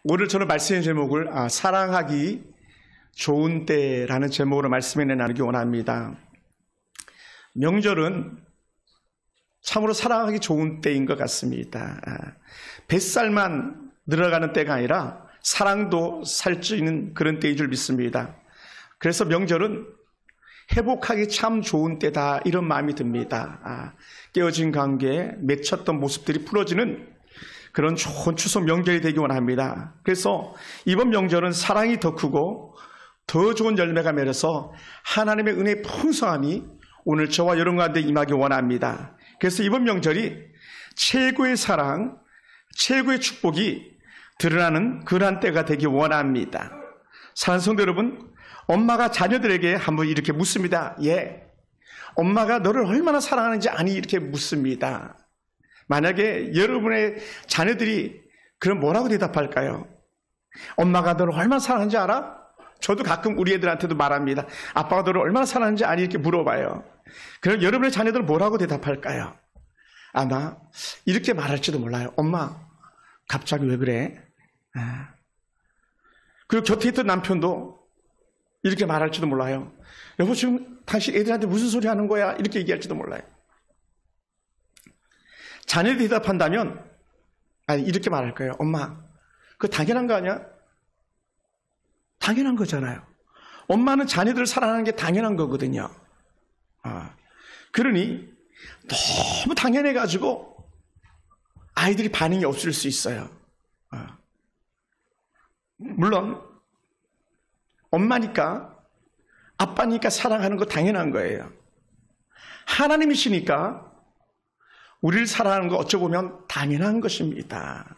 오늘 저는 말씀의 제목을 사랑하기 좋은 때라는 제목으로 말씀을 나누기 원합니다. 명절은 참으로 사랑하기 좋은 때인 것 같습니다. 뱃살만 늘어가는 때가 아니라 사랑도 살찌는 그런 때인 줄 믿습니다. 그래서 명절은 회복하기 참 좋은 때다, 이런 마음이 듭니다. 깨어진 관계, 맺혔던 모습들이 풀어지는 그런 좋은 추석 명절이 되기 원합니다. 그래서 이번 명절은 사랑이 더 크고 더 좋은 열매가 맺어서 하나님의 은혜의 풍성함이 오늘 저와 여러분 가운데 임하기 원합니다. 그래서 이번 명절이 최고의 사랑, 최고의 축복이 드러나는 그러한 때가 되기 원합니다. 사랑하는 성도 여러분, 엄마가 자녀들에게 한번 이렇게 묻습니다. 엄마가 너를 얼마나 사랑하는지 아니? 이렇게 묻습니다. 만약에 여러분의 자녀들이 그럼 뭐라고 대답할까요? 엄마가 너를 얼마나 사랑하는지 알아? 저도 가끔 우리 애들한테도 말합니다. 아빠가 너를 얼마나 사랑하는지 아니? 이렇게 물어봐요. 그럼 여러분의 자녀들은 뭐라고 대답할까요? 아마 이렇게 말할지도 몰라요. 엄마, 갑자기 왜 그래? 그리고 곁에 있던 남편도 이렇게 말할지도 몰라요. 여보, 지금 당신 애들한테 무슨 소리 하는 거야? 이렇게 얘기할지도 몰라요. 자녀들이 대답한다면 이렇게 말할 거예요. 엄마, 그거 당연한 거 아니야? 당연한 거잖아요. 엄마는 자녀들을 사랑하는 게 당연한 거거든요. 그러니 너무 당연해가지고 아이들이 반응이 없을 수 있어요. 물론 엄마니까 아빠니까 사랑하는 거 당연한 거예요. 하나님이시니까 우리를 사랑하는 거 어쩌보면 당연한 것입니다.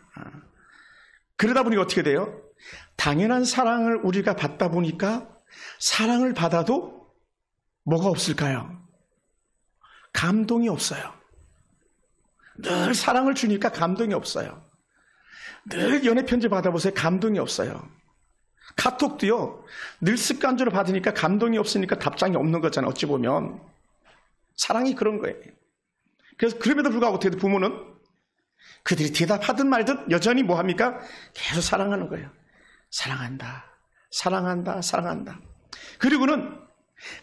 그러다 보니 어떻게 돼요? 당연한 사랑을 우리가 받다 보니까 사랑을 받아도 뭐가 없을까요? 감동이 없어요. 늘 사랑을 주니까 감동이 없어요. 늘 연애 편지 받아보세요. 감동이 없어요. 카톡도요, 늘 습관적으로 받으니까 감동이 없으니까 답장이 없는 거잖아요. 어찌 보면 사랑이 그런 거예요. 그래서 그럼에도 불구하고 어떻게 부모는 그들이 대답하든 말든 여전히 뭐합니까? 계속 사랑하는 거예요. 사랑한다, 사랑한다, 사랑한다. 그리고는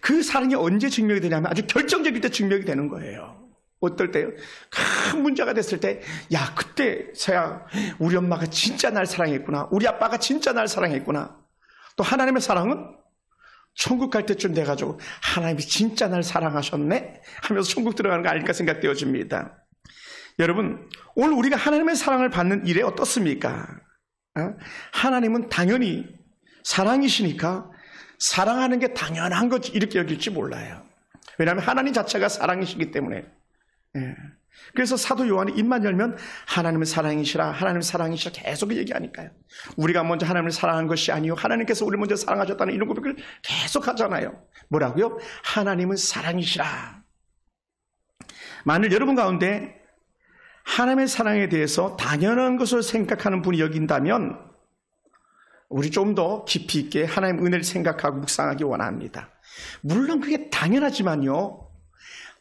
그 사랑이 언제 증명이 되냐면 아주 결정적일 때 증명이 되는 거예요. 어떨 때요? 큰 문제가 됐을 때, 그때서야 우리 엄마가 진짜 날 사랑했구나, 우리 아빠가 진짜 날 사랑했구나. 또 하나님의 사랑은 천국 갈 때쯤 돼가지고 하나님이 진짜 날 사랑하셨네 하면서 천국 들어가는 거 아닐까 생각되어집니다. 여러분, 오늘 우리가 하나님의 사랑을 받는 일에 어떻습니까? 하나님은 당연히 사랑이시니까 사랑하는 게 당연한 것 이렇게 여길지 몰라요. 왜냐하면 하나님 자체가 사랑이시기 때문에. 그래서 사도 요한이 입만 열면 하나님은 사랑이시라, 하나님은 사랑이시라 계속 얘기하니까요. 우리가 먼저 하나님을 사랑한 것이 아니요 하나님께서 우리를 먼저 사랑하셨다는 이런 고백을 계속 하잖아요. 뭐라고요? 하나님은 사랑이시라. 만일 여러분 가운데 하나님의 사랑에 대해서 당연한 것을 생각하는 분이 여긴다면 우리 좀 더 깊이 있게 하나님의 은혜를 생각하고 묵상하기 원합니다. 물론 그게 당연하지만요,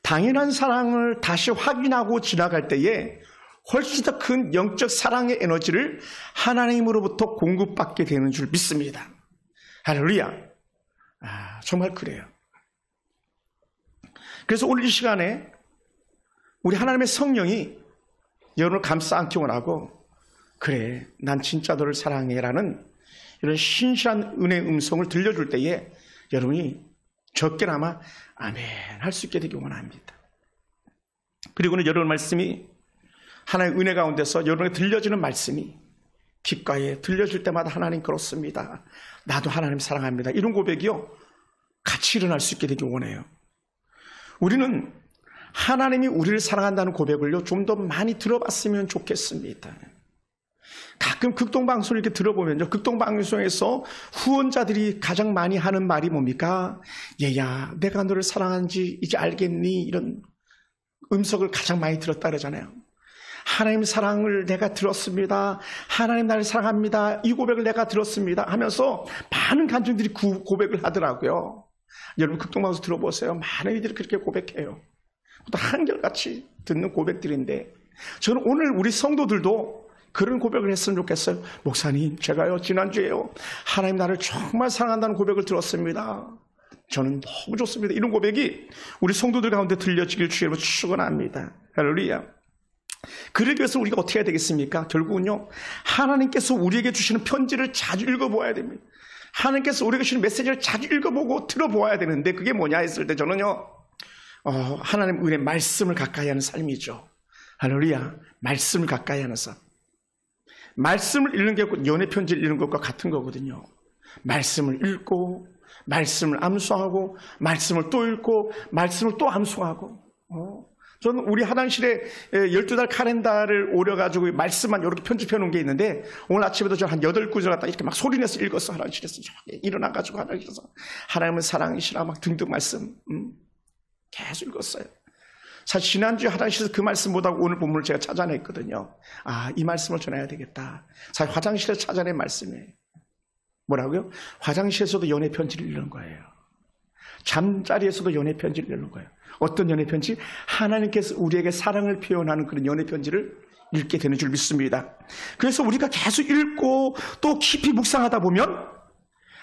당연한 사랑을 다시 확인하고 지나갈 때에 훨씬 더 큰 영적 사랑의 에너지를 하나님으로부터 공급받게 되는 줄 믿습니다. 할렐루야. 정말 그래요. 그래서 오늘 이 시간에 우리 하나님의 성령이 여러분을 감싸 안기 원하고, 그래, 난 진짜 너를 사랑해라는 이런 신실한 은혜의 음성을 들려줄 때에 여러분이 적게나마 아멘 할 수 있게 되기 원합니다. 그리고는 여러분 말씀이 하나님의 은혜 가운데서 여러분에게 들려지는 말씀이 귓가에 들려질 때마다 하나님 그렇습니다, 나도 하나님 사랑합니다, 이런 고백이요 같이 일어날 수 있게 되기 원해요. 우리는 하나님이 우리를 사랑한다는 고백을요 좀 더 많이 들어봤으면 좋겠습니다. 가끔 극동방송을 이렇게 들어보면요, 극동방송에서 후원자들이 가장 많이 하는 말이 뭡니까? 얘야, 내가 너를 사랑하는지 이제 알겠니? 이런 음성을 가장 많이 들었다 그러잖아요. 하나님 사랑을 내가 들었습니다, 하나님 나를 사랑합니다, 이 고백을 내가 들었습니다 하면서 많은 간증들이 그 고백을 하더라고요. 여러분 극동방송 들어보세요. 많은 이들이 그렇게 고백해요. 또 한결같이 듣는 고백들인데, 저는 오늘 우리 성도들도 그런 고백을 했으면 좋겠어요. 목사님, 제가요 지난주에요 하나님 나를 정말 사랑한다는 고백을 들었습니다. 저는 너무 좋습니다. 이런 고백이 우리 성도들 가운데 들려지길 주의로 축원합니다. 할렐루야. 그러기 위해서 우리가 어떻게 해야 되겠습니까? 결국은요, 하나님께서 우리에게 주시는 편지를 자주 읽어보아야 됩니다. 하나님께서 우리에게 주시는 메시지를 자주 읽어보고 들어보아야 되는데, 그게 뭐냐 했을 때 저는요, 하나님 은혜 말씀을 가까이 하는 삶이죠. 할렐루야. 말씀을 가까이 하는 삶. 말씀을 읽는 게 연애 편지를 읽는 것과 같은 거거든요. 말씀을 읽고, 말씀을 암송하고, 말씀을 또 읽고, 말씀을 또 암송하고. 저는 우리 화장실에 12달 카렌다를 오려가지고 말씀만 이렇게 편집해 놓은 게 있는데, 오늘 아침에도 저 한 8구절 갖다 이렇게 막 소리내서 읽었어. 화장실에서 일어나가지고 화장실에서 하나님은 사랑이시라 막 등등 말씀 계속 읽었어요. 사실 지난주에 화장실에서 그 말씀 못하고 오늘 본문을 제가 찾아냈거든요. 아, 이 말씀을 전해야 되겠다. 사실 화장실에서 찾아낸 말씀이에요. 뭐라고요? 화장실에서도 연애 편지를 읽는 거예요. 잠자리에서도 연애 편지를 읽는 거예요. 어떤 연애 편지? 하나님께서 우리에게 사랑을 표현하는 그런 연애 편지를 읽게 되는 줄 믿습니다. 그래서 우리가 계속 읽고 또 깊이 묵상하다 보면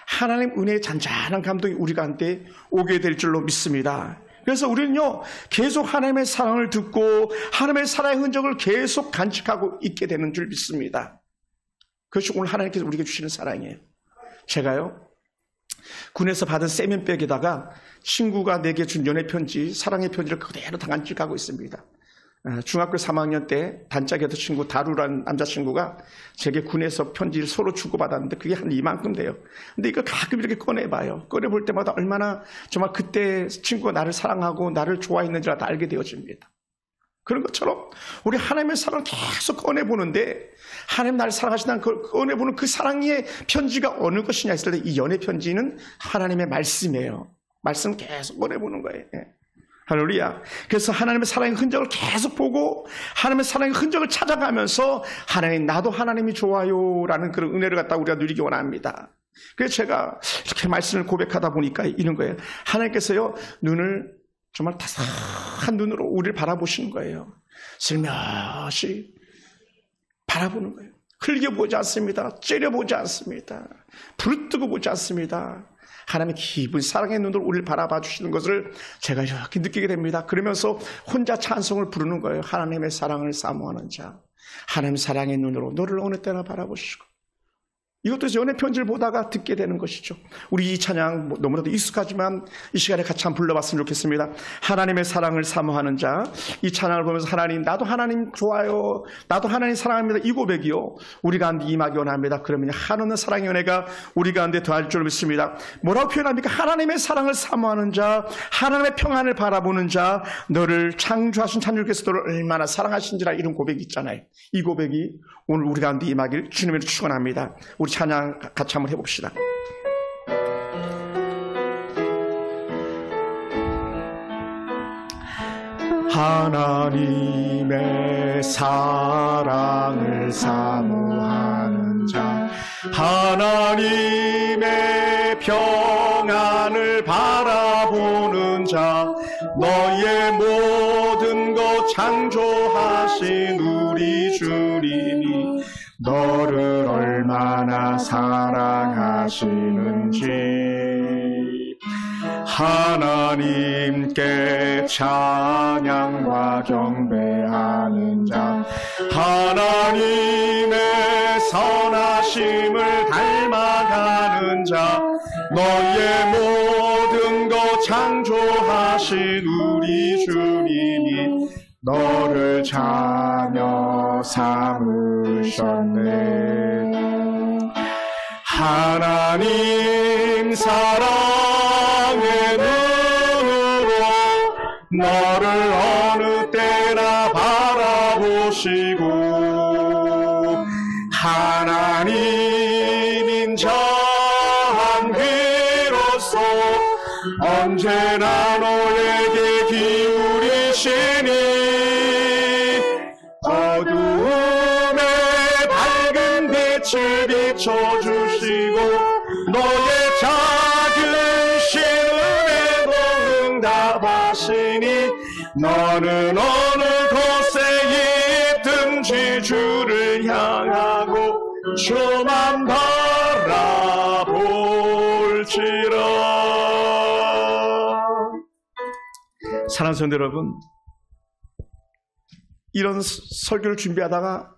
하나님 은혜의 잔잔한 감동이 우리 가운데 오게 될 줄로 믿습니다. 그래서 우리는요, 계속 하나님의 사랑을 듣고 하나님의 사랑의 흔적을 계속 간직하고 있게 되는 줄 믿습니다. 그것이 오늘 하나님께서 우리에게 주시는 사랑이에요. 제가요, 군에서 받은 세면백에다가 친구가 내게 준 연애 편지, 사랑의 편지를 그대로 다 간직하고 있습니다. 중학교 3학년 때 단짝이었던 친구 다루라는 남자친구가 제게 군에서 편지를 서로 주고받았는데 그게 한 이만큼 돼요. 근데 이거 가끔 이렇게 꺼내봐요. 꺼내볼 때마다 얼마나 정말 그때 친구가 나를 사랑하고 나를 좋아했는지를 다 알게 되어집니다. 그런 것처럼 우리 하나님의 사랑을 계속 꺼내보는데, 하나님 나를 사랑하신다는 걸 꺼내보는 그 사랑의 편지가 어느 것이냐 했을 때 이 연애 편지는 하나님의 말씀이에요. 말씀 계속 꺼내보는 거예요. 할렐루야. 그래서 하나님의 사랑의 흔적을 계속 보고 하나님의 사랑의 흔적을 찾아가면서 하나님, 나도 하나님이 좋아요 라는 그런 은혜를 갖다 우리가 누리기 원합니다. 그래서 제가 이렇게 말씀을 고백하다 보니까 이런 거예요. 하나님께서요, 눈을 정말 따스한 눈으로 우리를 바라보시는 거예요. 슬며시 바라보는 거예요. 흘겨보지 않습니다. 째려보지 않습니다. 부르뜨고 보지 않습니다. 하나님의 깊은 사랑의 눈으로 우리를 바라봐 주시는 것을 제가 이렇게 느끼게 됩니다. 그러면서 혼자 찬송을 부르는 거예요. 하나님의 사랑을 사모하는 자, 하나님의 사랑의 눈으로 너를 어느 때나 바라보시고. 이것도 연애 편지를 보다가 듣게 되는 것이죠. 우리 이 찬양 너무나도 익숙하지만 이 시간에 같이 한번 불러봤으면 좋겠습니다. 하나님의 사랑을 사모하는 자. 이 찬양을 보면서 하나님, 나도 하나님 좋아요, 나도 하나님 사랑합니다, 이 고백이요, 우리 가운데 임하기 원합니다. 그러면 한없는 사랑의 은혜가 우리 가운데 더할 줄 믿습니다. 뭐라고 표현합니까? 하나님의 사랑을 사모하는 자, 하나님의 평안을 바라보는 자, 너를 창조하신 창조주께서 너를 얼마나 사랑하신지라, 이런 고백이 있잖아요. 이 고백이 오늘 우리 가운데 임하기를 주님으로 축원합니다. 우리 찬양 같이 한번 해봅시다. 하나님의 사랑을 사모하는 자, 하나님의 평안을 바라보는 자, 너의 모든 것 창조하신 우리 주님이 너를 얼마나 사랑하시는지 하나님께 찬양과 경배하는 자, 하나님의 선하심을 닮아가는 자, 너의 모든 것 창조하신 우리 주님이 너를 자녀 삼으셨네. 하나님 사랑의 눈으로 너를 어느 때나 바라보시고, 하나님인 자한 귀로서 언제나 너에게 기울이시니 어두움에 밝은 빛을 비춰주시고 너의 작은 신음에도 응답하시니 너는 어느 곳에 있든지 주를 향해 주만 바라볼지라. 사랑하는 성도 여러분, 이런 설교를 준비하다가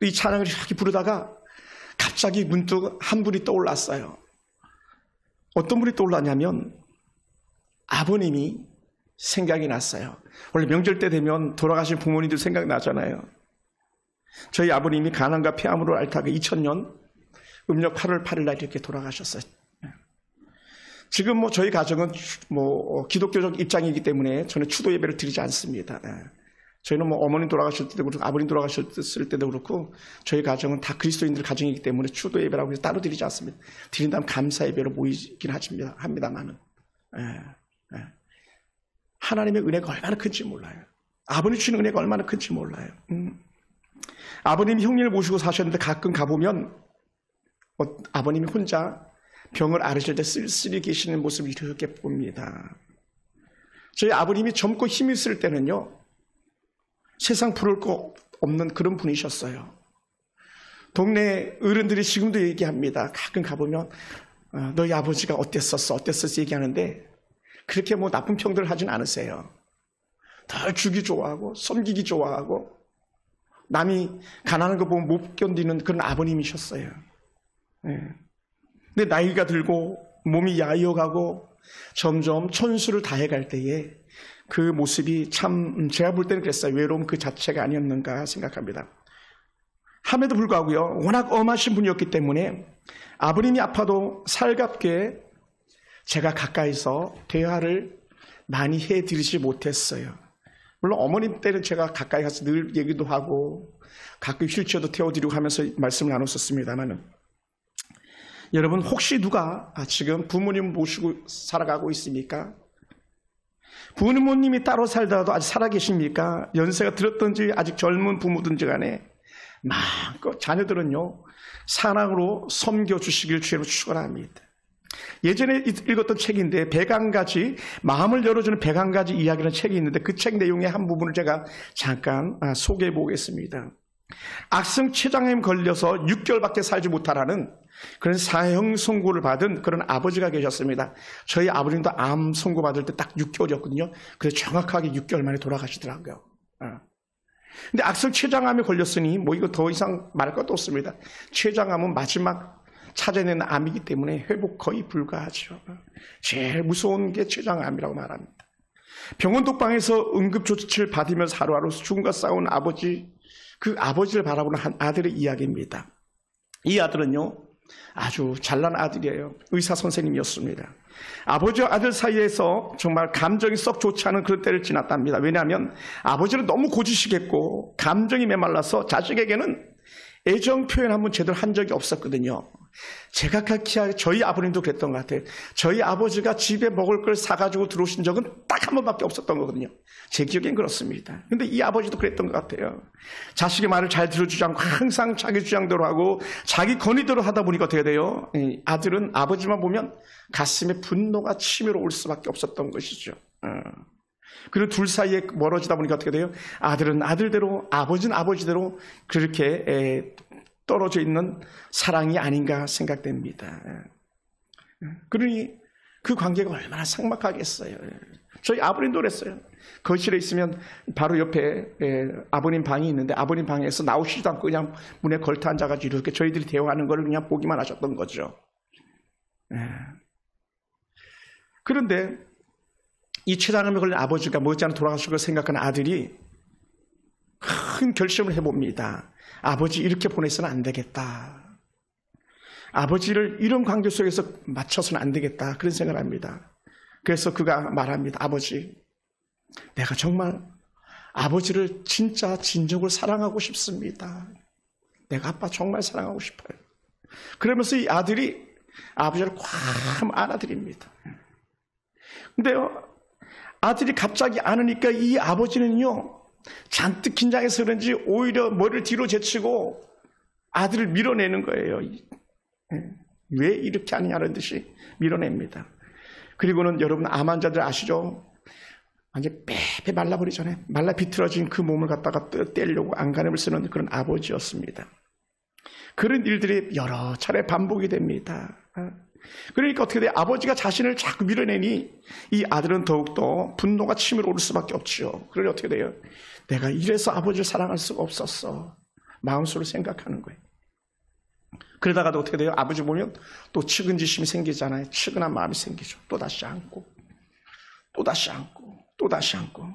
이 찬양을 이렇게 부르다가 갑자기 문득 한 분이 떠올랐어요. 어떤 분이 떠올랐냐면 아버님이 생각이 났어요. 원래 명절 때 되면 돌아가신 부모님들 생각나잖아요. 저희 아버님이 가난과 폐암으로 앓다가 2000년 음력 8월 8일 날 이렇게 돌아가셨어요. 지금 저희 가정은 기독교적 입장이기 때문에 저는 추도 예배를 드리지 않습니다. 저희는 어머님 돌아가실 때도 그렇고 아버님 돌아가셨을 때도 그렇고 저희 가정은 다 그리스도인들 가정이기 때문에 추도 예배라고 해서 따로 드리지 않습니다. 드린다면 감사 예배로 모이긴 합니다만은 하나님의 은혜가 얼마나 큰지 몰라요. 아버님 주시는 은혜가 얼마나 큰지 몰라요. 아버님이 형님을 모시고 사셨는데 가끔 가보면 아버님이 혼자 병을 앓으실 때 쓸쓸히 계시는 모습을 이렇게 봅니다. 저희 아버님이 젊고 힘이 있을 때는요, 세상 부러울 거 없는 그런 분이셨어요. 동네 어른들이 지금도 얘기합니다. 가끔 가보면 너희 아버지가 어땠었어 얘기하는데 그렇게 나쁜 평들을 하진 않으세요. 더 주기 좋아하고 섬기기 좋아하고 남이 가난한 거 보면 못 견디는 그런 아버님이셨어요. 근데 나이가 들고 몸이 야이어가고 점점 천수를 다해갈 때에 그 모습이 참 제가 볼 때는 그랬어요. 외로움 그 자체가 아니었는가 생각합니다. 함에도 불구하고요, 워낙 엄하신 분이었기 때문에 아버님이 아파도 살갑게 제가 가까이서 대화를 많이 해드리지 못했어요. 물론 어머님 때는 제가 가까이 가서 늘 얘기도 하고 가끔 휠체어도 태워드리고 하면서 말씀을 나눴었습니다만, 여러분 혹시 누가 지금 부모님 모시고 살아가고 있습니까? 부모님이 따로 살다가도 아직 살아계십니까? 연세가 들었든지 아직 젊은 부모든지 간에 마음껏 자녀들은요, 사랑으로 섬겨주시길 주로 축원합니다. 예전에 읽었던 책인데 101가지 마음을 열어주는 101가지 이야기라는 책이 있는데 그 책 내용의 한 부분을 제가 잠깐 소개해 보겠습니다. 악성췌장염에 걸려서 6개월밖에 살지 못하라는 그런 사형 선고를 받은 그런 아버지가 계셨습니다. 저희 아버님도 암 선고 받을 때 딱 6개월이었거든요. 그래서 정확하게 6개월 만에 돌아가시더라고요. 근데 악성췌장암에 걸렸으니 이거 더 이상 말할 것도 없습니다. 췌장암은 마지막 찾아내는 암이기 때문에 회복 거의 불가하죠. 제일 무서운 게 췌장암이라고 말합니다. 병원 독방에서 응급조치를 받으면서 하루하루 죽음과 싸운 아버지, 그 아버지를 바라보는 한 아들의 이야기입니다. 이 아들은요, 아주 잘난 아들이에요. 의사 선생님이었습니다. 아버지와 아들 사이에서 정말 감정이 썩 좋지 않은 그런 때를 지났답니다. 왜냐하면 아버지는 너무 고지식했고 감정이 메말라서 자식에게는 애정 표현 한번 제대로 한 적이 없었거든요. 제가 각기하게 저희 아버님도 그랬던 것 같아요. 저희 아버지가 집에 먹을 걸 사가지고 들어오신 적은 딱 한 번밖에 없었던 거거든요. 제 기억엔 그렇습니다. 근데 이 아버지도 그랬던 것 같아요. 자식의 말을 잘 들어주지 않고 항상 자기 주장대로 하고 자기 권위대로 하다 보니까 어떻게 돼요? 아들은 아버지만 보면 가슴에 분노가 치밀어 올 수밖에 없었던 것이죠. 그리고 둘 사이에 멀어지다 보니까 어떻게 돼요? 아들은 아들대로, 아버지는 아버지대로 그렇게 떨어져 있는 사랑이 아닌가 생각됩니다. 그러니 그 관계가 얼마나 삭막하겠어요. 저희 아버님도 그랬어요. 거실에 있으면 바로 옆에 아버님 방이 있는데 아버님 방에서 나오시지도 않고 그냥 문에 걸터 앉아가지고 이렇게 저희들이 대화하는 걸 그냥 보기만 하셨던 거죠. 그런데 이 췌장암에 걸린 아버지가 못지않아 돌아가실 걸 생각하는 아들이 큰 결심을 해봅니다. 아버지 이렇게 보내서는 안 되겠다. 아버지를 이런 관계 속에서 맞춰서는 안 되겠다. 그런 생각을 합니다. 그래서 그가 말합니다. 아버지, 내가 정말 아버지를 진짜 진정으로 사랑하고 싶습니다. 내가 아빠 정말 사랑하고 싶어요. 그러면서 이 아들이 아버지를 꽉 안아드립니다. 근데요, 아들이 갑자기 안으니까 이 아버지는요, 잔뜩 긴장해서 그런지 오히려 머리를 뒤로 제치고 아들을 밀어내는 거예요. 왜 이렇게 하느냐는 듯이 밀어냅니다. 그리고는 여러분 암 환자들 아시죠? 완전 빼빼 말라버리잖아요. 말라 비틀어진 그 몸을 갖다가 떼려고 안간힘을 쓰는 그런 아버지였습니다. 그런 일들이 여러 차례 반복이 됩니다. 그러니까 어떻게 돼요? 아버지가 자신을 자꾸 밀어내니 이 아들은 더욱더 분노가 치밀어 오를 수밖에 없죠. 그러니 어떻게 돼요? 내가 이래서 아버지를 사랑할 수가 없었어. 마음속으로 생각하는 거예요. 그러다가도 어떻게 돼요? 아버지 보면 또 측은지심이 생기잖아요. 측은한 마음이 생기죠. 또다시 안고, 또다시 안고, 또다시 안고.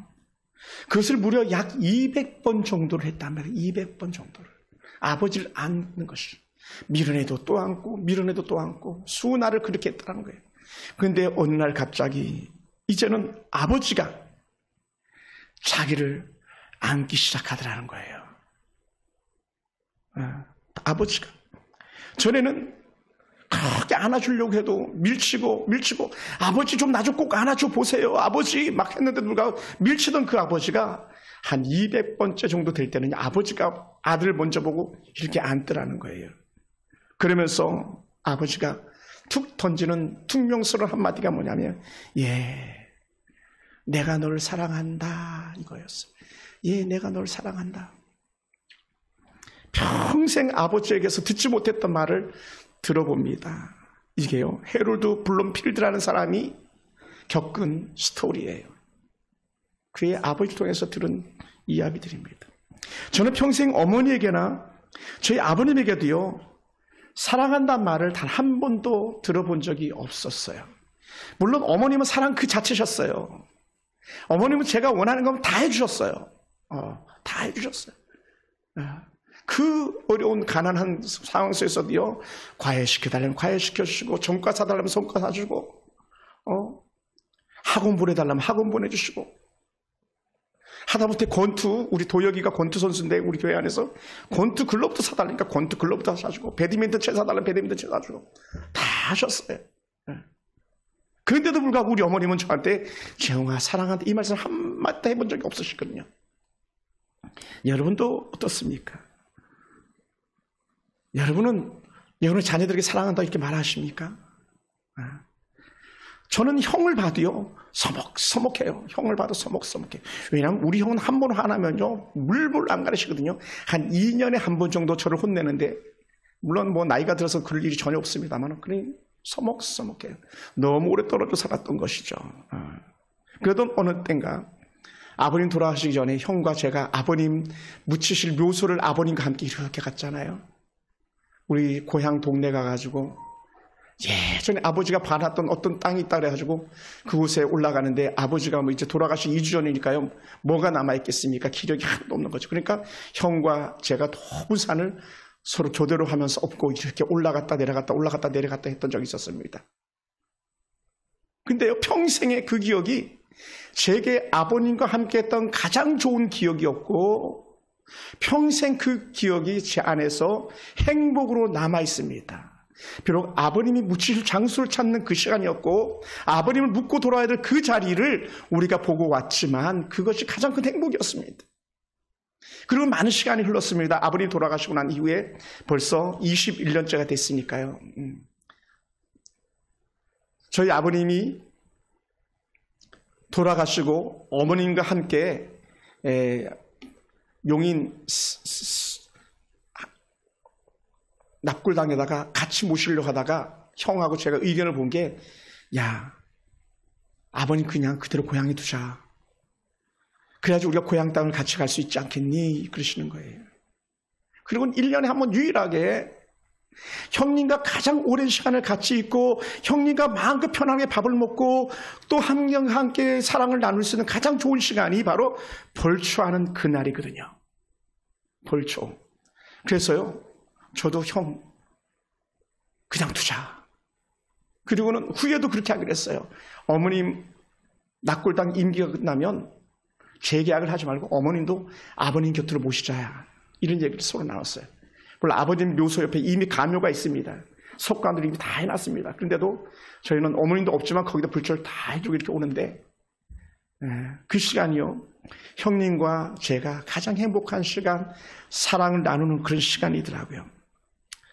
그것을 무려 약 200번 정도를 했단 말이에요. 200번 정도를. 아버지를 안는 것이. 밀어내도 또 안고, 밀어내도 또 안고, 수날을 그렇게 했다는 거예요. 그런데 어느 날 갑자기 이제는 아버지가 자기를 안기 시작하더라는 거예요. 아버지가. 전에는 그렇게 안아주려고 해도 밀치고 아버지 좀 나 좀 꼭 안아줘 보세요. 아버지 막 했는데도 불구하고 밀치던 그 아버지가 한 200번째 정도 될 때는 아버지가 아들을 먼저 보고 이렇게 안더라는 거예요. 그러면서 아버지가 툭 던지는 퉁명스러운 한마디가 뭐냐면 내가 널 사랑한다 이거였어요. 내가 널 사랑한다. 평생 아버지에게서 듣지 못했던 말을 들어봅니다. 이게요, 헤롤드 블룸필드라는 사람이 겪은 스토리예요. 그의 아버지를 통해서 들은 이야기들입니다. 저는 평생 어머니에게나 저희 아버님에게도요, 사랑한다는 말을 단 한 번도 들어본 적이 없었어요. 물론 어머님은 사랑 그 자체셨어요. 어머님은 제가 원하는 건 다 해주셨어요. 다 해주셨어요. 그 어려운 가난한 상황 속에서도요, 과외시켜달라면 과외시켜주시고, 전과 사달라면 전과 사주고, 학원 보내달라면 학원 보내주시고, 하다못해 권투, 우리 도혁이가 권투 선수인데 우리 교회 안에서 권투 글러브도 사달라니까 권투 글러브도 사주고, 배드민턴 채 사달라면 배드민턴 채 사주고, 다 하셨어요. 그런데도 불구하고 우리 어머님은 저한테 재홍아 사랑한다 이 말씀 한마디 해본 적이 없으시거든요. 여러분도 어떻습니까? 여러분은 여러분의 자녀들에게 사랑한다 이렇게 말하십니까? 저는 형을 봐도요, 서먹서먹해요. 형을 봐도 서먹서먹해요. 왜냐하면 우리 형은 한 번 화나면요, 물불 안 가르치거든요. 한 2년에 한 번 정도 저를 혼내는데, 물론 뭐 나이가 들어서 그럴 일이 전혀 없습니다만, 그냥 서먹서먹해요. 너무 오래 떨어져 살았던 것이죠. 그래도 어느 땐가 아버님 돌아가시기 전에 형과 제가 아버님 묻히실 묘소를 아버님과 함께 이렇게 갔잖아요. 우리 고향 동네 가가지고 예전에 아버지가 봐놨던 어떤 땅이 있다 그래가지고 그곳에 올라가는데, 아버지가 뭐 이제 돌아가시 2주 전이니까요, 뭐가 남아있겠습니까? 기력이 하나도 없는 거죠. 그러니까 형과 제가 높은 산을 서로 교대로 하면서 업고 이렇게 올라갔다 내려갔다 올라갔다 내려갔다 했던 적이 있었습니다. 근데요, 평생의 그 기억이 제게 아버님과 함께 했던 가장 좋은 기억이었고, 평생 그 기억이 제 안에서 행복으로 남아 있습니다. 비록 아버님이 묻히실 장소를 찾는 그 시간이었고, 아버님을 묻고 돌아야 될 그 자리를 우리가 보고 왔지만, 그것이 가장 큰 행복이었습니다. 그리고 많은 시간이 흘렀습니다. 아버님이 돌아가시고 난 이후에 벌써 21년째가 됐으니까요. 저희 아버님이 돌아가시고 어머님과 함께 용인 납골당에다가 같이 모시려고 하다가 형하고 제가 의견을 본 게, 아버님 그냥 그대로 고향에 두자. 그래야지 우리가 고향 땅을 같이 갈 수 있지 않겠니? 그러시는 거예요. 그리고 1년에 한 번 유일하게 형님과 가장 오랜 시간을 같이 있고, 형님과 마음껏 편하게 밥을 먹고 또 함께 사랑을 나눌 수 있는 가장 좋은 시간이 바로 벌초하는 그날이거든요. 벌초. 그래서요, 저도 형 그냥 두자. 그리고는 후에도 그렇게 하기로 했어요. 어머님 납골당 임기가 끝나면 재계약을 하지 말고 어머님도 아버님 곁으로 모시자. 이런 얘기를 서로 나눴어요. 물론 아버님 묘소 옆에 이미 가묘가 있습니다. 석관들이 이미 다 해놨습니다. 그런데도 저희는 어머님도 없지만 거기다 불철 다 해주고 이렇게 오는데, 그 시간이요, 형님과 제가 가장 행복한 시간, 사랑을 나누는 그런 시간이더라고요.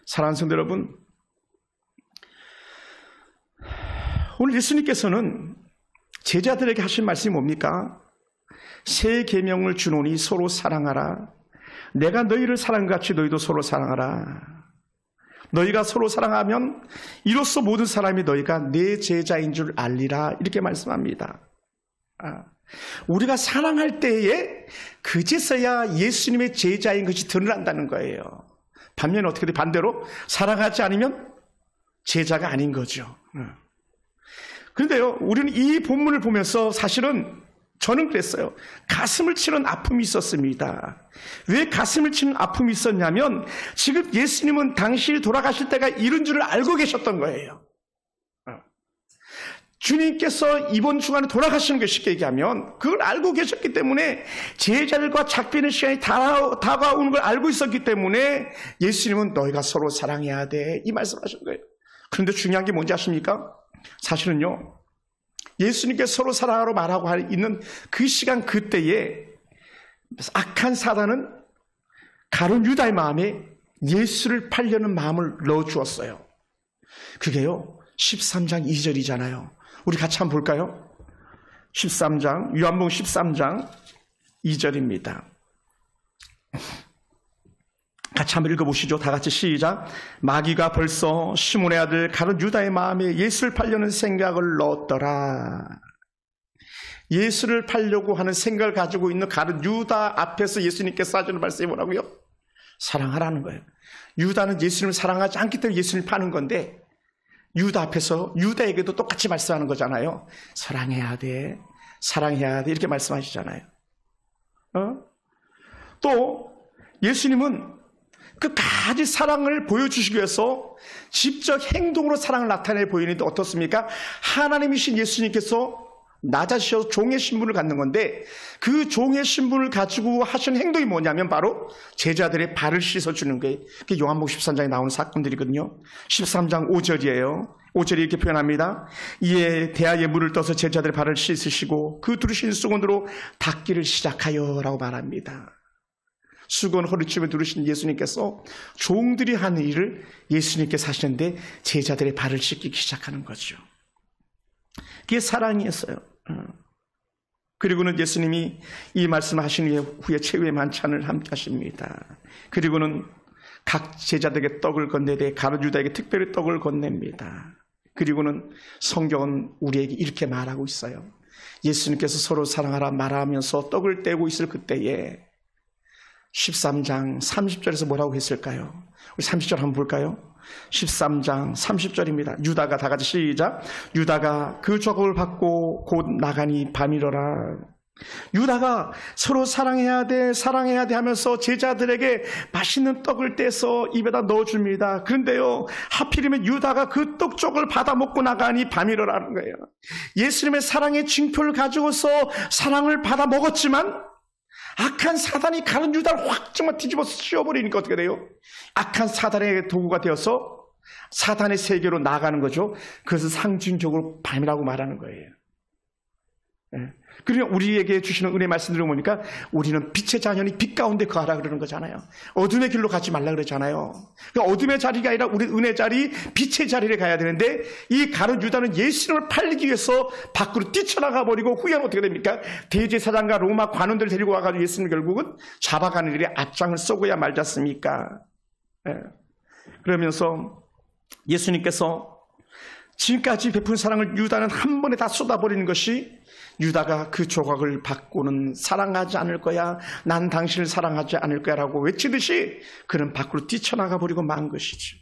사랑하는 성도 여러분, 오늘 예수님께서는 제자들에게 하신 말씀이 뭡니까? 새 계명을 주노니 서로 사랑하라. 내가 너희를 사랑한 것 같이 너희도 서로 사랑하라. 너희가 서로 사랑하면 이로써 모든 사람이 너희가 내 제자인 줄 알리라. 이렇게 말씀합니다. 우리가 사랑할 때에 그제서야 예수님의 제자인 것이 드러난다는 거예요. 반면에 어떻게 돼? 반대로 사랑하지 않으면 제자가 아닌 거죠. 그런데요, 우리는 이 본문을 보면서 사실은 저는 그랬어요. 가슴을 치는 아픔이 있었습니다. 왜 가슴을 치는 아픔이 있었냐면 지금 예수님은 당신이 돌아가실 때가 이른 줄을 알고 계셨던 거예요. 주님께서 이번 주간에 돌아가시는 걸 쉽게 얘기하면 그걸 알고 계셨기 때문에 제자들과 작별의 시간이 다가오는 걸 알고 있었기 때문에 예수님은 너희가 서로 사랑해야 돼, 이 말씀하신 거예요. 그런데 중요한 게 뭔지 아십니까? 사실은요, 예수님께 서로 사랑하러 말하고 있는 그 시간 그때에 악한 사단은 가룟 유다의 마음에 예수를 팔려는 마음을 넣어주었어요. 그게요 13장 2절이잖아요. 우리 같이 한번 볼까요? 13장, 요한복음 13장 2절입니다. 같이 한번 읽어보시죠. 다 같이 시작. 마귀가 벌써 시몬의 아들 가룟 유다의 마음에 예수를 팔려는 생각을 넣었더라. 예수를 팔려고 하는 생각을 가지고 있는 가룟 유다 앞에서 예수님께서 하시는 말씀이 뭐라고요? 사랑하라는 거예요. 유다는 예수님을 사랑하지 않기 때문에 예수님을 파는 건데 유다 앞에서 유다에게도 똑같이 말씀하는 거잖아요. 사랑해야 돼, 사랑해야 돼, 이렇게 말씀하시잖아요. 또 예수님은 끝까지 사랑을 보여주시기 위해서 직접 행동으로 사랑을 나타내 보이는데 어떻습니까? 하나님이신 예수님께서 낮아지셔서 종의 신분을 갖는 건데 그 종의 신분을 가지고 하신 행동이 뭐냐면 바로 제자들의 발을 씻어주는 거예요. 그게 요한복음 13장에 나오는 사건들이거든요. 13장 5절이에요. 5절이 이렇게 표현합니다. 이에 대야에 물을 떠서 제자들의 발을 씻으시고 그 두르신 수건으로 닦기를 시작하여 라고 말합니다. 수건 허리춤에 두르신 예수님께서 종들이 하는 일을 예수님께서 하시는데 제자들의 발을 씻기기 시작하는 거죠. 그게 사랑이었어요. 그리고는 예수님이 이 말씀을 하신 후에 최후의 만찬을 함께 하십니다. 그리고는 각 제자들에게 떡을 건네되 가룟 유다에게 특별히 떡을 건넵니다. 그리고는 성경은 우리에게 이렇게 말하고 있어요. 예수님께서 서로 사랑하라 말하면서 떡을 떼고 있을 그때에 13장 30절에서 뭐라고 했을까요? 우리 30절 한번 볼까요? 13장 30절입니다. 유다가 다 같이 시작. 유다가 그 조각을 받고 곧 나가니 밤이러라. 유다가 서로 사랑해야 돼, 사랑해야 돼 하면서 제자들에게 맛있는 떡을 떼서 입에다 넣어줍니다. 그런데요, 하필이면 유다가 그 떡쪽을 받아 먹고 나가니 밤이러라는 거예요. 예수님의 사랑의 징표를 가지고서 사랑을 받아 먹었지만 악한 사단이 가룟 유다를 확 정말 뒤집어서 씌워버리니까 어떻게 돼요? 악한 사단의 도구가 되어서 사단의 세계로 나가는 거죠. 그것을 상징적으로 밤이라고 말하는 거예요. 그리고 우리에게 주시는 은혜 말씀 들어보니까 우리는 빛의 자녀니 빛 가운데 거하라 그러는 거잖아요. 어둠의 길로 가지 말라 그러잖아요. 그러니까 어둠의 자리가 아니라 우리 은혜 자리, 빛의 자리를 가야 되는데 이 가룟 유다는 예수님을 팔리기 위해서 밖으로 뛰쳐나가 버리고 후에는 어떻게 됩니까? 대제사장과 로마 관원들 데리고 와가지고 예수님을 결국은 잡아가는 일에 앞장을 쏘고야 말지 않습니까? 그러면서 예수님께서 지금까지 베푼 사랑을 유다는 한 번에 다 쏟아버리는 것이 유다가 그 조각을 받고는 사랑하지 않을 거야, 난 당신을 사랑하지 않을 거야 라고 외치듯이 그는 밖으로 뛰쳐나가 버리고 만 것이죠.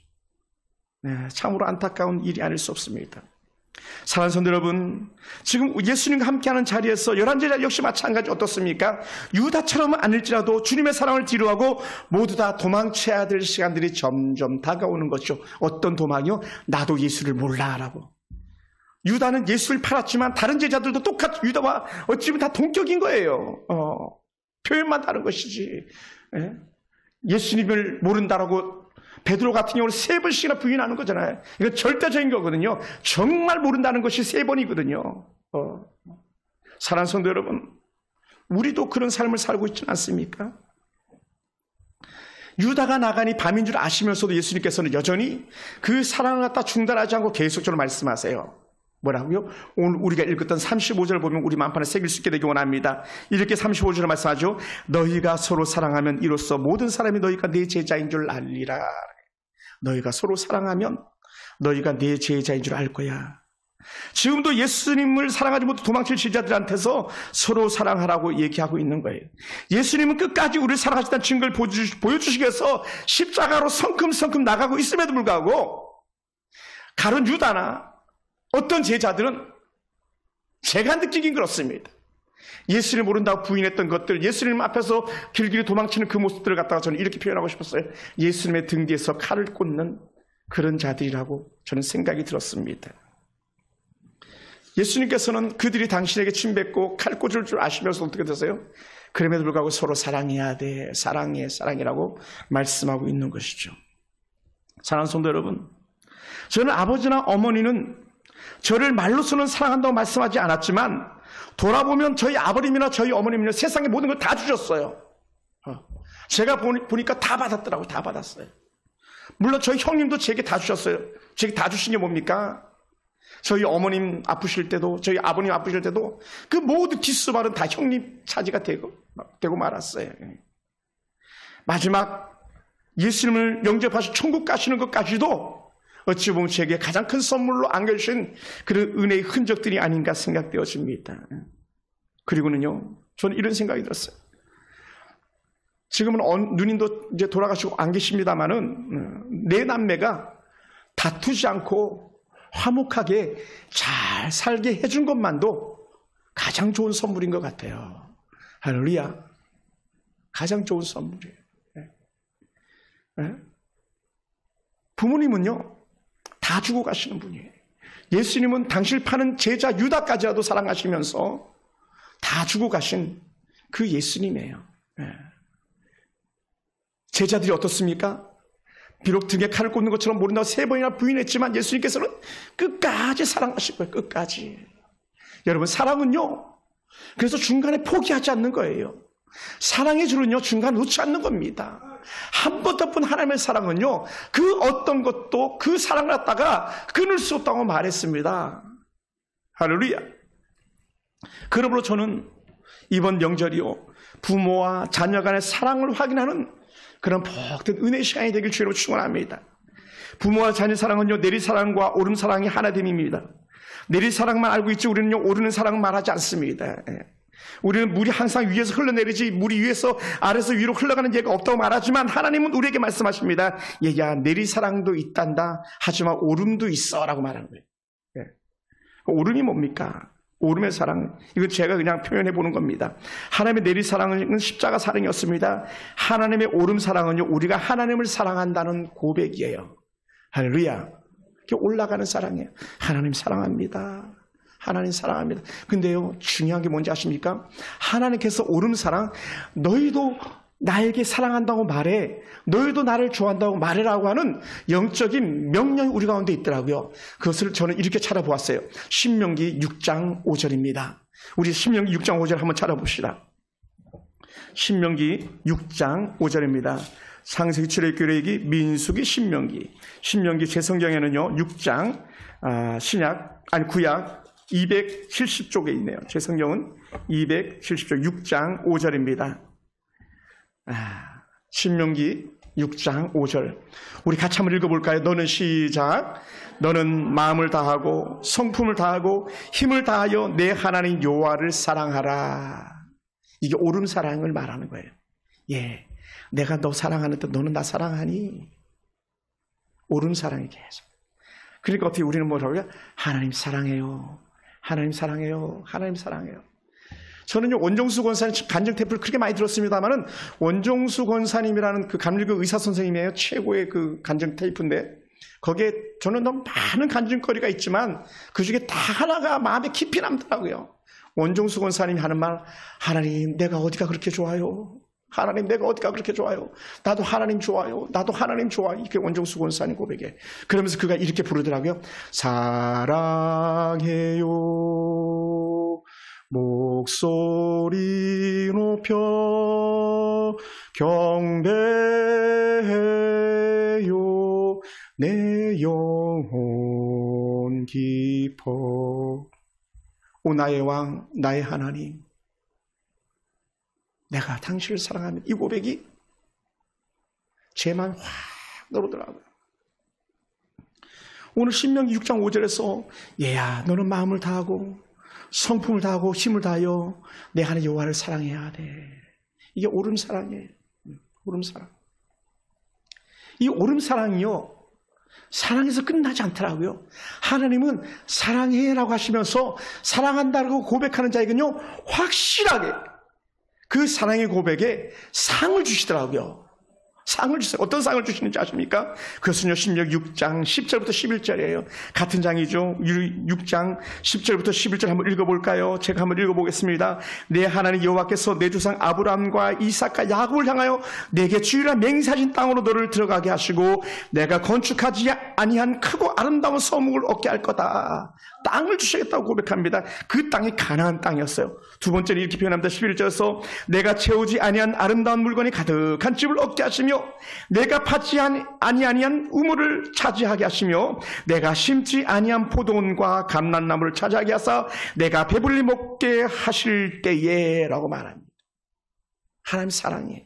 참으로 안타까운 일이 아닐 수 없습니다. 사랑하는 성도 여러분, 지금 예수님과 함께하는 자리에서 11제자 역시 마찬가지 어떻습니까? 유다처럼은 아닐지라도 주님의 사랑을 뒤로하고 모두 다 도망쳐야 될 시간들이 점점 다가오는 것이죠. 어떤 도망이요? 나도 예수를 몰라라고. 유다는 예수를 팔았지만 다른 제자들도 똑같이 유다와 어찌 보면 다 동격인 거예요. 표현만 다른 것이지. 예수님을 모른다라고 베드로 같은 경우는 3번씩이나 부인하는 거잖아요. 이거 절대적인 거거든요. 정말 모른다는 것이 3번이거든요. 사랑하는 성도 여러분, 우리도 그런 삶을 살고 있지는 않습니까? 유다가 나가니 밤인 줄 아시면서도 예수님께서는 여전히 그 사랑을 갖다 중단하지 않고 계속적으로 말씀하세요. 뭐라고요? 오늘 우리가 읽었던 35절 보면 우리 만판에 새길 수 있게 되기 원합니다. 이렇게 35절을 말씀하죠. 너희가 서로 사랑하면 이로써 모든 사람이 너희가 내 제자인 줄 알리라. 너희가 서로 사랑하면 너희가 내 제자인 줄 알 거야. 지금도 예수님을 사랑하지 못해 도망칠 제자들한테서 서로 사랑하라고 얘기하고 있는 거예요. 예수님은 끝까지 우리를 사랑하신다는 증거를 보여주시기 위해서 십자가로 성큼성큼 나가고 있음에도 불구하고 가룟 유다나 어떤 제자들은 제가 느끼긴 그렇습니다. 예수를 모른다고 부인했던 것들, 예수님 앞에서 길길이 도망치는 그 모습들을 갖다가 저는 이렇게 표현하고 싶었어요. 예수님의 등 뒤에서 칼을 꽂는 그런 자들이라고 저는 생각이 들었습니다. 예수님께서는 그들이 당신에게 침뱉고 칼 꽂을 줄 아시면서 어떻게 되세요? 그럼에도 불구하고 서로 사랑해야 돼. 사랑해, 사랑이라고 말씀하고 있는 것이죠. 사랑하는 성도 여러분, 저는 아버지나 어머니는 저를 말로서는 사랑한다고 말씀하지 않았지만 돌아보면 저희 아버님이나 저희 어머님이나 세상의 모든 걸 다 주셨어요. 제가 보니까 다 받았더라고요. 다 받았어요. 물론 저희 형님도 제게 다 주셨어요. 제게 다 주신 게 뭡니까? 저희 어머님 아프실 때도 저희 아버님 아프실 때도 그 모든 뒷수발은 다 형님 차지가 되고 말았어요. 마지막 예수님을 영접하시 천국 가시는 것까지도 어찌 보면 제게 가장 큰 선물로 안겨주신 그런 은혜의 흔적들이 아닌가 생각되어집니다. 그리고는요, 저는 이런 생각이 들었어요. 지금은 누님도 이제 돌아가시고 안 계십니다만은 내 남매가 다투지 않고 화목하게 잘 살게 해준 것만도 가장 좋은 선물인 것 같아요. 할렐루야. 가장 좋은 선물이에요. 네? 부모님은요, 다 주고 가시는 분이에요. 예수님은 당신을 파는 제자 유다까지라도 사랑하시면서 다 주고 가신 그 예수님이에요. 네. 제자들이 어떻습니까? 비록 등에 칼을 꽂는 것처럼 모른다고 3번이나 부인했지만 예수님께서는 끝까지 사랑하실 거예요. 끝까지. 여러분, 사랑은요, 그래서 중간에 포기하지 않는 거예요. 사랑의 줄은요, 중간에 놓지 않는 겁니다. 한 번 덮은 하나님의 사랑은요, 그 어떤 것도 그 사랑을 갖다가 끊을 수 없다고 말했습니다. 할렐루야. 그러므로 저는 이번 명절이요, 부모와 자녀 간의 사랑을 확인하는 그런 복된 은혜의 시간이 되길 주로 축원합니다. 부모와 자녀 사랑은요, 내리 사랑과 오름 사랑이 하나됨입니다. 내리 사랑만 알고 있지 우리는요, 오르는 사랑은 말하지 않습니다. 우리는 물이 항상 위에서 흘러내리지 물이 위에서 아래서 위로 흘러가는 예가 없다고 말하지만 하나님은 우리에게 말씀하십니다. 얘야, 내리 사랑도 있단다. 하지만 오름도 있어 라고 말하는 거예요. 오름이 뭡니까? 오름의 사랑, 이건 제가 그냥 표현해 보는 겁니다. 하나님의 내리 사랑은 십자가 사랑이었습니다. 하나님의 오름 사랑은요, 우리가 하나님을 사랑한다는 고백이에요. 할렐루야. 이렇게 올라가는 사랑이에요. 하나님 사랑합니다. 하나님 사랑합니다. 근데요, 중요한 게 뭔지 아십니까? 하나님께서 오름 사랑, 너희도 나에게 사랑한다고 말해, 너희도 나를 좋아한다고 말해라고 하는 영적인 명령이 우리 가운데 있더라고요. 그것을 저는 이렇게 찾아보았어요. 신명기 6장 5절입니다. 우리 신명기 6장 5절 한번 찾아봅시다. 신명기 6장 5절입니다. 창세기, 출애굽기, 민수기, 신명기. 신명기 제 성경에는요, 6장, 구약 270쪽에 있네요. 제 성경은 270쪽 6장 5절입니다. 신명기 6장 5절. 우리 같이 한번 읽어볼까요? 너는 시작. 너는 마음을 다하고 성품을 다하고 힘을 다하여 내 하나님 여호와를 사랑하라. 이게 옳은 사랑을 말하는 거예요. 예, 내가 너 사랑하는데 너는 나 사랑하니? 옳은 사랑이 계속. 그러니까 어떻게 우리는 뭐라고요? 하나님 사랑해요. 하나님 사랑해요. 하나님 사랑해요. 저는요, 원종수 권사님 간증 테이프를 그렇게 많이 들었습니다만은, 원종수 권사님이라는 그 감리교 의사 선생님이에요. 최고의 그 간증 테이프인데, 거기에 저는 너무 많은 간증거리가 있지만, 그 중에 다 하나가 마음에 깊이 남더라고요. 원종수 권사님이 하는 말, 하나님, 내가 어디가 그렇게 좋아요? 하나님, 내가 어디가 그렇게 좋아요? 나도 하나님 좋아요. 나도 하나님 좋아요. 이게 원종수 권사님 고백에. 그러면서 그가 이렇게 부르더라고요. 사랑해요. 목소리 높여 경배해요. 내 영혼 깊어. 오 나의 왕, 나의 하나님, 내가 당신을 사랑하는 이 고백이 제 마음에 확 들어오더라고요. 오늘 신명기 6장 5절에서 얘야 너는 마음을 다하고 성품을 다하고 힘을 다하여 내 하나님 여호와를 사랑해야 돼. 이게 옳은 사랑이에요. 옳은 사랑. 이 옳은 사랑이요, 사랑에서 끝나지 않더라고요. 하나님은 사랑해라고 하시면서 사랑한다고 고백하는 자에게는요, 확실하게 그 사랑의 고백에 상을 주시더라고요. 상을 주세요. 어떤 상을 주시는지 아십니까? 그것은요, 신명기 6장 10절부터 11절이에요. 같은 장이죠. 6장 10절부터 11절 한번 읽어볼까요? 제가 한번 읽어보겠습니다. 내 하나님 여호와께서 내 조상 아브라함과 이삭과 야곱을 향하여 내게 주리라 맹세하신 땅으로 너를 들어가게 하시고 내가 건축하지 아니한 크고 아름다운 서목을 얻게 할 거다. 땅을 주시겠다고 고백합니다. 그 땅이 가나안 땅이었어요. 두 번째는 이렇게 표현합니다. 11절에서 내가 채우지 아니한 아름다운 물건이 가득한 집을 얻게 하시며 내가 파지 아니한 우물을 차지하게 하시며 내가 심지 아니한 포도원과 감람나무를 차지하게 하사 내가 배불리 먹게 하실 때에 라고 말합니다. 하나님 사랑해.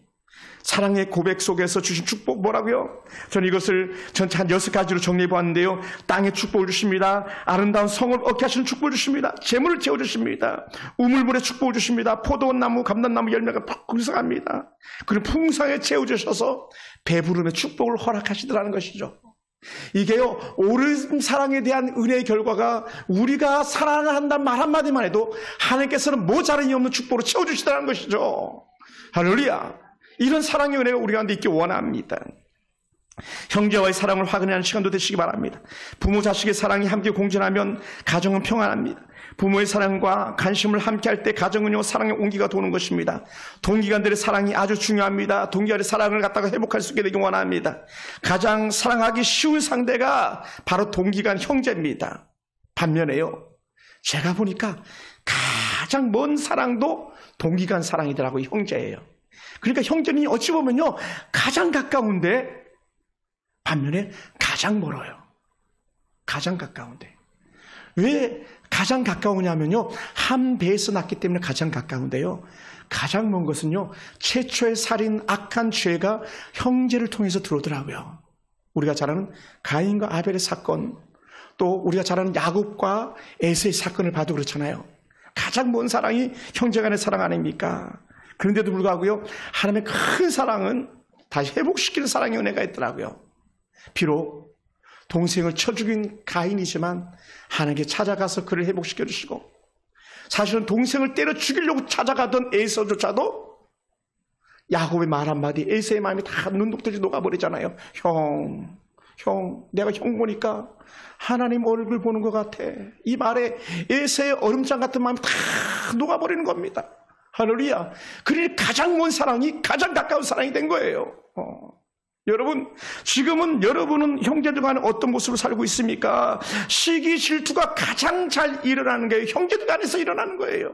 사랑의 고백 속에서 주신 축복 뭐라고요? 저는 이것을 전체 한 6가지로 정리해 보았는데요. 땅에 축복을 주십니다. 아름다운 성을 얻게 하시는 축복을 주십니다. 재물을 채워주십니다. 우물물에 축복을 주십니다. 포도원 나무, 감람나무 열매가 풍성합니다. 그리고 풍성하게 채워주셔서 배부름의 축복을 허락하시더라는 것이죠. 이게요, 옳은 사랑에 대한 은혜의 결과가 우리가 사랑을 한다는 말 한마디만 해도 하나님께서는 모자람이 없는 축복으로 채워주시더라는 것이죠. 할렐루야. 이런 사랑의 은혜가 우리 가운데 있기 원합니다. 형제와의 사랑을 확인하는 시간도 되시기 바랍니다. 부모 자식의 사랑이 함께 공존하면 가정은 평안합니다. 부모의 사랑과 관심을 함께 할 때 가정은요, 사랑의 온기가 도는 것입니다. 동기간들의 사랑이 아주 중요합니다. 동기간의 사랑을 갖다가 회복할 수 있게 되기 원합니다. 가장 사랑하기 쉬운 상대가 바로 동기간 형제입니다. 반면에요, 제가 보니까 가장 먼 사랑도 동기간 사랑이더라고요. 형제예요. 그러니까 형제는 어찌 보면요, 가장 가까운데 반면에 가장 멀어요. 가장 가까운데. 왜 가장 가까우냐면요, 한 배에서 났기 때문에 가장 가까운데요, 가장 먼 것은요, 최초의 살인 악한 죄가 형제를 통해서 들어오더라고요. 우리가 잘 아는 가인과 아벨의 사건, 또 우리가 잘 아는 야곱과 에서의 사건을 봐도 그렇잖아요. 가장 먼 사랑이 형제간의 사랑 아닙니까? 그런데도 불구하고요, 하나님의 큰 사랑은 다시 회복시키는 사랑의 은혜가 있더라고요. 비록 동생을 쳐 죽인 가인이지만 하나님께 찾아가서 그를 회복시켜 주시고, 사실은 동생을 때려 죽이려고 찾아가던 에서조차도 야곱의 말 한마디, 에서의 마음이 다 눈독들이 녹아버리잖아요. 형, 내가 형 보니까 하나님 얼굴 보는 것 같아. 이 말에 에서의 얼음장 같은 마음이 다 녹아버리는 겁니다. 할렐루야. 그러니 가장 먼 사랑이 가장 가까운 사랑이 된 거예요. 여러분, 지금은 여러분은 형제들 간에 어떤 모습을 살고 있습니까? 시기 질투가 가장 잘 일어나는 게 형제들 간에서 일어나는 거예요.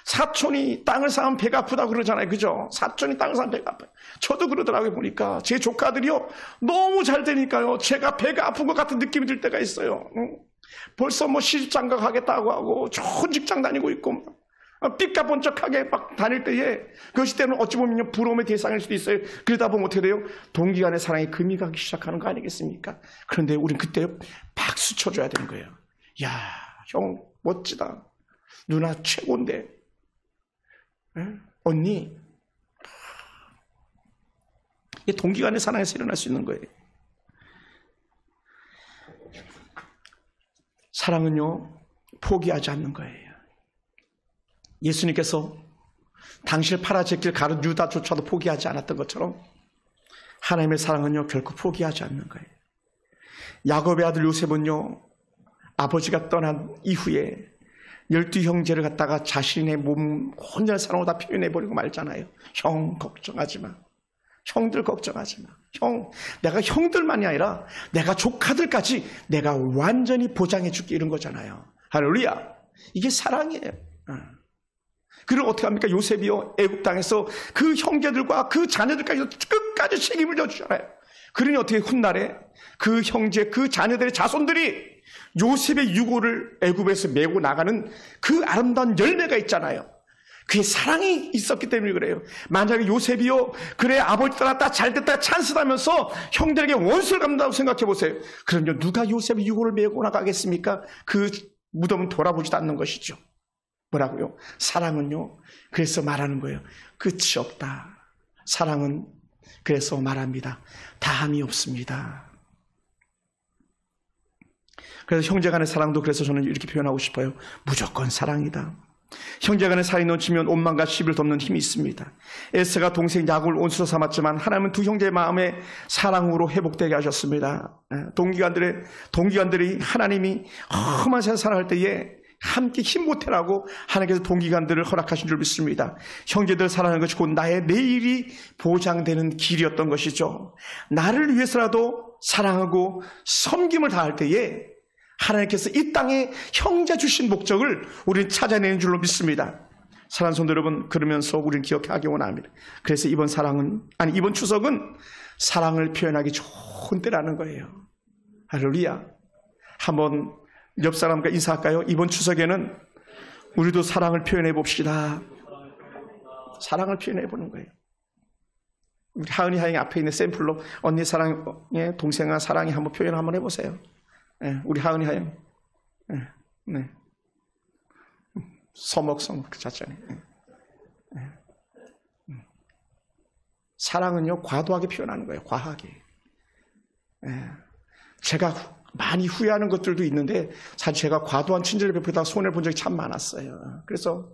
사촌이 땅을 사면 배가 아프다고 그러잖아요. 그죠? 사촌이 땅을 사면 배가 아파요. 저도 그러더라고요. 보니까 제 조카들이요, 너무 잘 되니까요, 제가 배가 아픈 것 같은 느낌이 들 때가 있어요. 벌써 뭐 시집장가 가겠다고 하고 좋은 직장 다니고 있고 삐까번쩍하게 막 다닐 때에 그것이 때문에 어찌 보면 부러움의 대상일 수도 있어요. 그러다 보면 어떻게 돼요? 동기간의 사랑이 금이 가기 시작하는 거 아니겠습니까? 그런데 우린 그때 박수 쳐줘야 되는 거예요. 야, 형 멋지다. 누나 최고인데. 언니. 이게 동기간의 사랑에서 일어날 수 있는 거예요. 사랑은요, 포기하지 않는 거예요. 예수님께서 당신을 팔아제길 가룟 유다조차도 포기하지 않았던 것처럼 하나님의 사랑은요, 결코 포기하지 않는 거예요. 야곱의 아들 요셉은요, 아버지가 떠난 이후에 12형제를 갖다가 자신의 몸 혼자 사랑으로 다 표현해버리고 말잖아요. 형 걱정하지 마. 형들 걱정하지 마. 형, 내가 형들만이 아니라 내가 조카들까지 내가 완전히 보장해줄게, 이런 거잖아요. 할렐루야. 이게 사랑이에요. 그리고 어떻게 합니까? 요셉이요, 애굽 땅에서 그 형제들과 그 자녀들까지 끝까지 책임을 져주잖아요. 그러니 어떻게 훗날에 그 형제, 그 자녀들의 자손들이 요셉의 유고를 애굽에서 메고 나가는 그 아름다운 열매가 있잖아요. 그의 사랑이 있었기 때문에 그래요. 만약에 요셉이요, 그래 아버지 따라 잘 됐다 찬스다면서 형들에게 원수를 갚는다고 생각해 보세요. 그럼요, 누가 요셉의 유골을 메고 나가겠습니까? 그 무덤은 돌아보지도 않는 것이죠. 뭐라고요? 사랑은요, 그래서 말하는 거예요. 끝이 없다. 사랑은 그래서 말합니다. 다함이 없습니다. 그래서 형제간의 사랑도 그래서 저는 이렇게 표현하고 싶어요. 무조건 사랑이다. 형제간의 사이 넘치면 원망과 시비를 덮는 힘이 있습니다. 에스가 동생 야곱을 원수로 삼았지만 하나님은 두 형제의 마음에 사랑으로 회복되게 하셨습니다. 동기간들이 하나님이 험한 세상 살아갈 때에 함께 힘보태라고 하나님께서 동기간들을 허락하신 줄 믿습니다. 형제들 사랑하는 것이 곧 나의 내일이 보장되는 길이었던 것이죠. 나를 위해서라도 사랑하고 섬김을 다할 때에 하나님께서 이 땅에 형제 주신 목적을 우리는 찾아내는 줄로 믿습니다. 사랑하는 성도 여러분, 그러면서 우리는 기억하기 원합니다. 그래서 이번 추석은 사랑을 표현하기 좋은 때라는 거예요. 할렐루야. 한번 옆 사람과 인사할까요? 이번 추석에는 우리도 사랑을 표현해 봅시다. 사랑을 표현해 보는 거예요. 우리 하은이 앞에 있는 샘플로 언니 사랑에 동생아 사랑이 한번 표현 한번 해보세요. 네, 우리 하은이 하영, 네. 서먹서먹 그 자체네. 사랑은요 과도하게 표현하는 거예요. 과하게. 제가 많이 후회하는 것들도 있는데 사실 제가 과도한 친절을 베풀다가 손해를 본 적이 참 많았어요. 그래서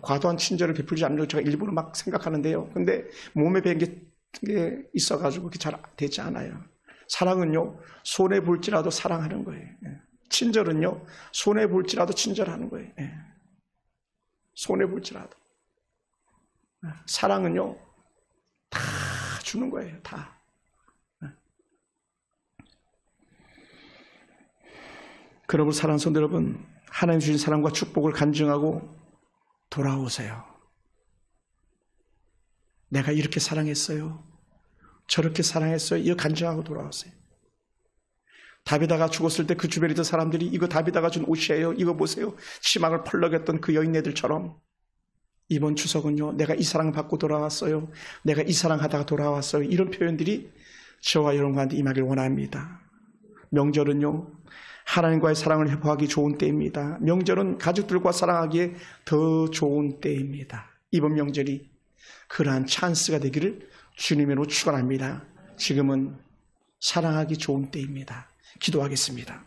과도한 친절을 베풀지 않는 걸 제가 일부러 막 생각하는데요. 근데 몸에 밴 게 있어가지고 그게 잘 되지 않아요. 사랑은요, 손해볼지라도 사랑하는 거예요. 친절은요, 손해볼지라도 친절하는 거예요. 손해볼지라도. 사랑은요, 다 주는 거예요, 다. 그러므로 사랑하는 성도 여러분, 하나님 주신 사랑과 축복을 간증하고 돌아오세요. 내가 이렇게 사랑했어요. 저렇게 사랑했어요. 이거 간증하고 돌아오세요. 다비다가 죽었을 때 그 주변에 있던 사람들이 이거 다비다가 준 옷이에요. 이거 보세요. 치막을 펄럭였던 그 여인네들처럼 이번 추석은요. 내가 이 사랑 받고 돌아왔어요. 내가 이 사랑하다가 돌아왔어요. 이런 표현들이 저와 여러분한테 임하길 원합니다. 명절은요. 하나님과의 사랑을 회복하기 좋은 때입니다. 명절은 가족들과 사랑하기에 더 좋은 때입니다. 이번 명절이 그러한 찬스가 되기를 주님으로 축원합니다. 지금은 사랑하기 좋은 때입니다. 기도하겠습니다.